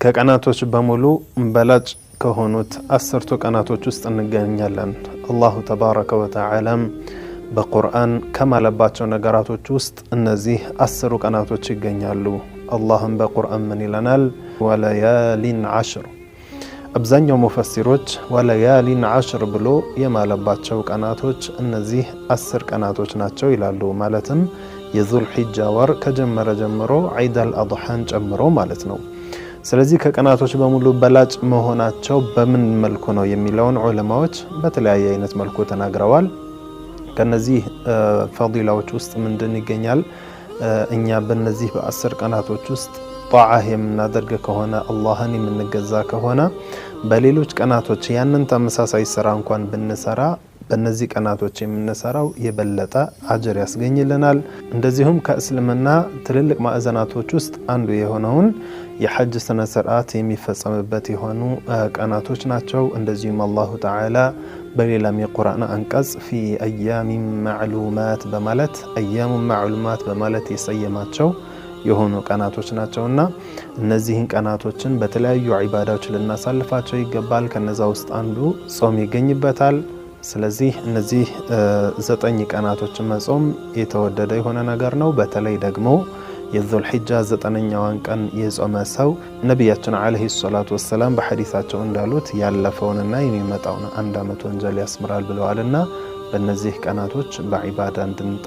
ከቀናቶች በሙሉ በላጭ ከሆኑት 10 ቀናቶች ውስጥ እንገኛለን። አላሁ ተባረከ ወተዓላ በቁርአን ከማለባቸው ነገራቶች ውስጥ እነዚህ 10 ቀናቶች ይገኛሉ። አላህም በቁርአን ምን ይለናል? ወለያሊን ዐሽር። አብዛኛው ሙፈሲሮች ወለያሊን ዐሽር ብሎ የማለባቸው ቀናቶች እነዚህ 10 ቀናቶች ናቸው ይላሉ። ማለትም የዙልሒጃ ወር ከጀመረ ጀምሮ ዒደል አድሓን ጨምሮ ማለት ነው። ስለዚህ ከቀናቶች በሙሉ በላጭ መሆናቸው በምን መልኩ ነው የሚለውን ዑለማዎች በተለያየ አይነት መልኩ ተናግረዋል። ከነዚህ ፈዲላዎች ውስጥ ምንድን ይገኛል? እኛ በእነዚህ በ10 ቀናቶች ውስጥ ጧዓ የምናደርግ ከሆነ አላህን የምንገዛ ከሆነ በሌሎች ቀናቶች ያንን ተመሳሳይ ስራ እንኳን ብንሰራ በእነዚህ ቀናቶች የምንሰራው የበለጠ አጅር ያስገኝልናል። እንደዚሁም ከእስልምና ትልልቅ ማዕዘናቶች ውስጥ አንዱ የሆነውን የሐጅ ስነ ስርዓት የሚፈጸምበት የሆኑ ቀናቶች ናቸው። እንደዚሁም አላሁ ተዓላ በሌላም የቁርአን አንቀጽ ፊ አያሚን ማዕሉማት በማለት አያሙን ማዕሉማት በማለት የሰየማቸው የሆኑ ቀናቶች ናቸውና እነዚህን ቀናቶችን በተለያዩ ዒባዳዎች ልናሳልፋቸው ይገባል። ከነዛ ውስጥ አንዱ ጾም ይገኝበታል። ስለዚህ እነዚህ 9 ቀናቶችን መጾም የተወደደ የሆነ ነገር ነው። በተለይ ደግሞ የዙልሒጃ 9ኛዋን ቀን የጾመ ሰው ነቢያችን ዓለይሂ ሰላቱ ወሰላም በሐዲሳቸው እንዳሉት ያለፈውንና የሚመጣውን 1 ዓመት ወንጀል ያስምራል ብለዋልና በእነዚህ ቀናቶች በዒባዳ እንድንጠ